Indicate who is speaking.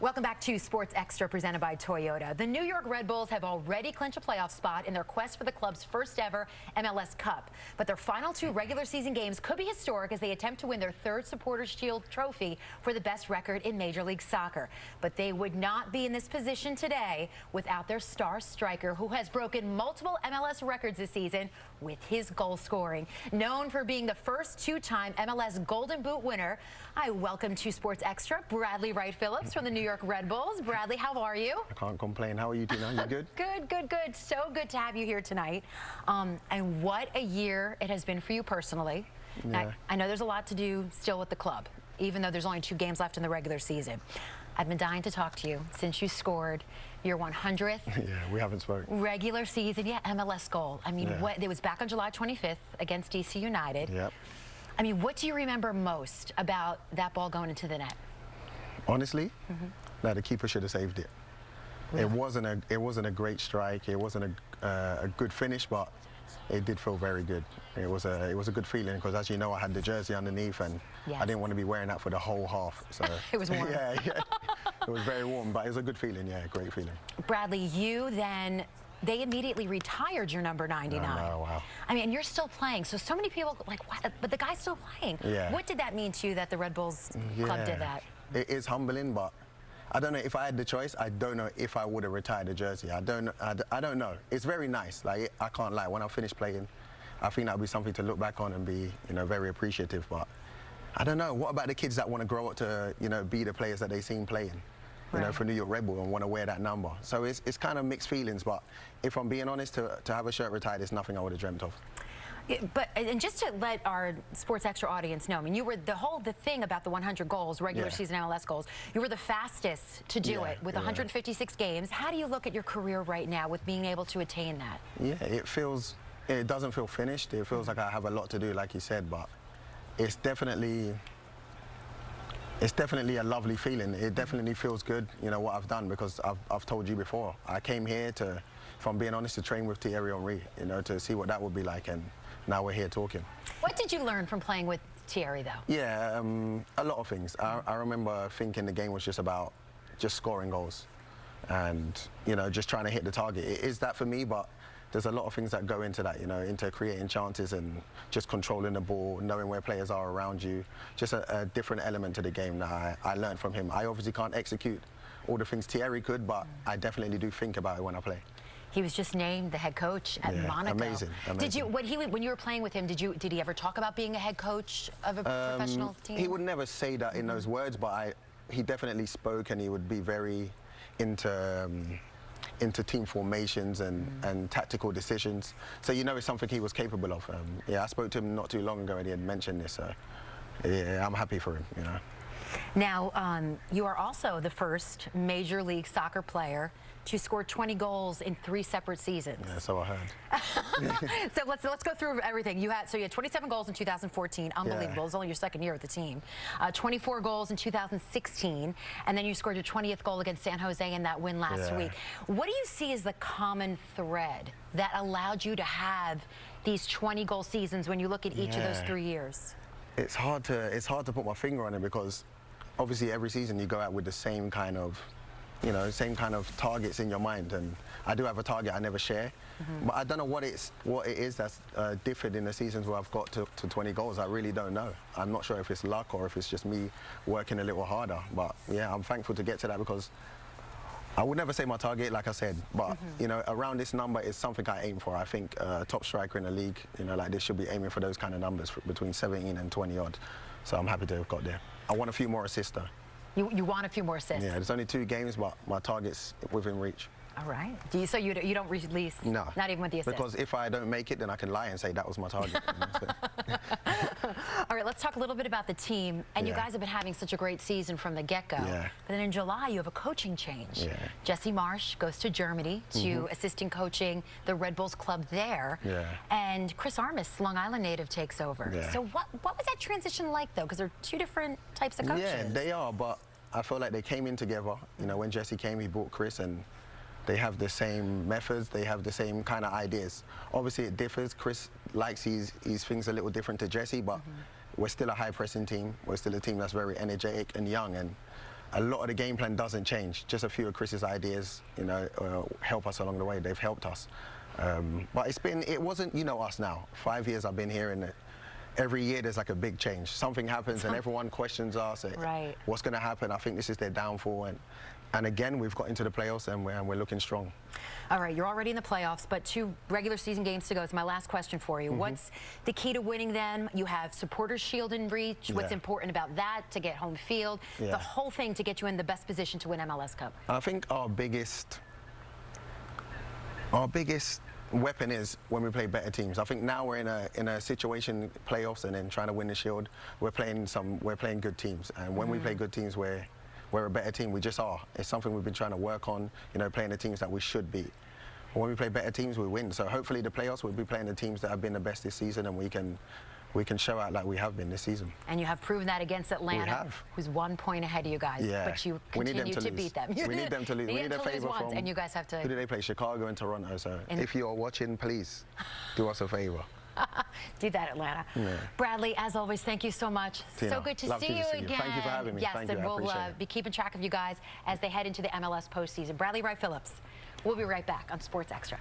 Speaker 1: Welcome back to Sports Extra, presented by Toyota. The New York Red Bulls have already clinched a playoff spot in their quest for the club's first ever MLS Cup. But their final two regular season games could be historic as they attempt to win their third Supporters' Shield trophy for the best record in Major League Soccer. But they would not be in this position today without their star striker, who has broken multiple MLS records this season with his goal scoring. Known for being the first two-time MLS Golden Boot winner, I welcome to Sports Extra Bradley Wright-Phillips from the New York Red Bulls. Bradley, how are you?
Speaker 2: I can't complain. How are you, Tina? You good?
Speaker 1: Good, good, good. So good to have you here tonight. And what a year it has been for you personally.
Speaker 2: Yeah.
Speaker 1: I know there's a lot to do still with the club, even though there's only 2 games left in the regular season. I've been dying to talk to you since you scored your 100th
Speaker 2: yeah, we haven't spoken.
Speaker 1: Regular season, MLS goal. I mean, it was back on July 25th against DC United.
Speaker 2: Yep.
Speaker 1: I mean, what do you remember most about that ball going into the net?
Speaker 2: Honestly, no, the keeper should have saved it.
Speaker 1: Really?
Speaker 2: It wasn't a great strike. It wasn't a good finish, but it did feel very good. It was a good feeling because, as you know, I had the jersey underneath, and I didn't want to be wearing that for the whole half. So
Speaker 1: it was warm.
Speaker 2: yeah, it was very warm, but it was a good feeling. Yeah, great feeling.
Speaker 1: Bradley, you then. They immediately retired your number 99.
Speaker 2: Oh, wow.
Speaker 1: I mean, and you're still playing. So many people like, what? But the guy's still playing.
Speaker 2: Yeah.
Speaker 1: What did that mean to you that the Red Bulls club did that?
Speaker 2: It is humbling, but I don't know if I had the choice. I don't know if I would have retired the jersey. I don't know. It's very nice. Like, I can't lie. When I finish playing, I think that would be something to look back on and be, very appreciative. But I don't know. What about the kids that want to grow up to, be the players that they seen playing? For New York Red Bull and want to wear that number. So it's kind of mixed feelings, but if I'm being honest, to have a shirt retired is nothing I would have dreamt of.
Speaker 1: And just to let our Sports Extra audience know, I mean, you were the thing about the 100 goals, regular season MLS goals, you were the fastest to do it with 156 games. How do you look at your career right now with being able to attain that? Yeah,
Speaker 2: it doesn't feel finished. It feels like I have a lot to do, like you said, but it's definitely a lovely feeling. It definitely feels good, what I've done, because I've told you before. I came here to, if I'm being honest, to train with Thierry Henry, to see what that would be like, and now we're here talking.
Speaker 1: What did you learn from playing with Thierry, though?
Speaker 2: Yeah, a lot of things. I remember thinking the game was just about scoring goals and, just trying to hit the target. It is that for me, but there's a lot of things that go into that, into creating chances and just controlling the ball, knowing where players are around you. Just a different element to the game that I learned from him. I obviously can't execute all the things Thierry could, but I definitely do think about it when I play.
Speaker 1: He was just named the head coach at Monaco.
Speaker 2: Amazing.
Speaker 1: Did you, when you were playing with him, did he ever talk about being a head coach of a professional team?
Speaker 2: He would never say that in those words, but he definitely spoke, and he would be very into team formations and tactical decisions. So it's something he was capable of. I spoke to him not too long ago and he had mentioned this, so yeah, I'm happy for him,
Speaker 1: Now, you are also the first Major League Soccer player to score 20 goals in 3 separate seasons.
Speaker 2: Yeah, so I heard.
Speaker 1: So let's go through everything. You had 27 goals in 2014, unbelievable. It was only your second year with the team. 24 goals in 2016, and then you scored your 20th goal against San Jose in that win last week. What do you see as the common thread that allowed you to have these 20-goal seasons when you look at each of those 3 years?
Speaker 2: It's hard to put my finger on it, because obviously every season you go out with the same kind of targets in your mind, and I do have a target I never share, but I don't know what it is that's differed in the seasons where I've got to 20 goals. I really don't know. I'm not sure if it's luck or if it's just me working a little harder, but yeah, I'm thankful to get to that, because I would never say my target, like I said, but around this number is something I aim for. I think top striker in the league, like this, should be aiming for those kind of numbers, between 17 and 20 odd. So I'm happy to have got there. I want a few more assists though.
Speaker 1: You want a few more assists?
Speaker 2: Yeah, there's only 2 games, but my target's within reach.
Speaker 1: All right. So you don't release?
Speaker 2: No.
Speaker 1: Not even with the assist?
Speaker 2: Because if I don't make it, then I can lie and say that was my target.
Speaker 1: All right, let's talk a little bit about the team. And you guys have been having such a great season from the get-go.
Speaker 2: Yeah.
Speaker 1: But then in July, you have a coaching change.
Speaker 2: Yeah.
Speaker 1: Jesse Marsch goes to Germany to assisting coaching the Red Bulls club there.
Speaker 2: Yeah. And
Speaker 1: Chris Armas, Long Island native, takes over.
Speaker 2: Yeah.
Speaker 1: So what was that transition like, though? Because they're 2 different types of coaches.
Speaker 2: Yeah, they are, but I feel like they came in together. When Jesse came, he brought Chris, and they have the same methods, they have the same kind of ideas. Obviously it differs. Chris likes his things a little different to Jesse, but we're still a high pressing team. We're still a team that's very energetic and young, and a lot of the game plan doesn't change. Just a few of Chris's ideas, you know, help us along the way. They've helped us. But it wasn't, you know, us now. 5 years I've been here, and every year there's like a big change. Something happens and everyone questions us.
Speaker 1: Right.
Speaker 2: What's going to happen? I think this is their downfall. And again, we've got into the playoffs and we're looking strong.
Speaker 1: All right, you're already in the playoffs, but 2 regular season games to go. It's my last question for you. What's the key to winning them? You have Supporters Shield in reach. What's important about that to get home field? The whole thing to get you in the best position to win MLS Cup.
Speaker 2: I think our biggest weapon is when we play better teams. I think now we're in a situation, playoffs, and then trying to win the Shield. We're playing good teams, and when we play good teams, we're a better team. We just are. It's something we've been trying to work on, you know, playing the teams that we should beat. When we play better teams, we win. So hopefully the playoffs, we'll be playing the teams that have been the best this season, and we can show out like we have been this season.
Speaker 1: And you have proven that against Atlanta, who's 1 point ahead of you guys.
Speaker 2: Yeah.
Speaker 1: But you continue to beat them.
Speaker 2: We need them to lose. We need a favor from.
Speaker 1: And you guys have to.
Speaker 2: Who do they play? Chicago and Toronto. So if you're watching, please do us a favor.
Speaker 1: Do that, Atlanta.
Speaker 2: Yeah.
Speaker 1: Bradley, as always, thank you so much.
Speaker 2: Tina,
Speaker 1: so good to see you again.
Speaker 2: Thank you for having me.
Speaker 1: Yes,
Speaker 2: Thank you.
Speaker 1: and
Speaker 2: I
Speaker 1: we'll
Speaker 2: appreciate it.
Speaker 1: be keeping track of you guys as they head into the MLS postseason. Bradley Wright-Phillips. We'll be right back on Sports Extra.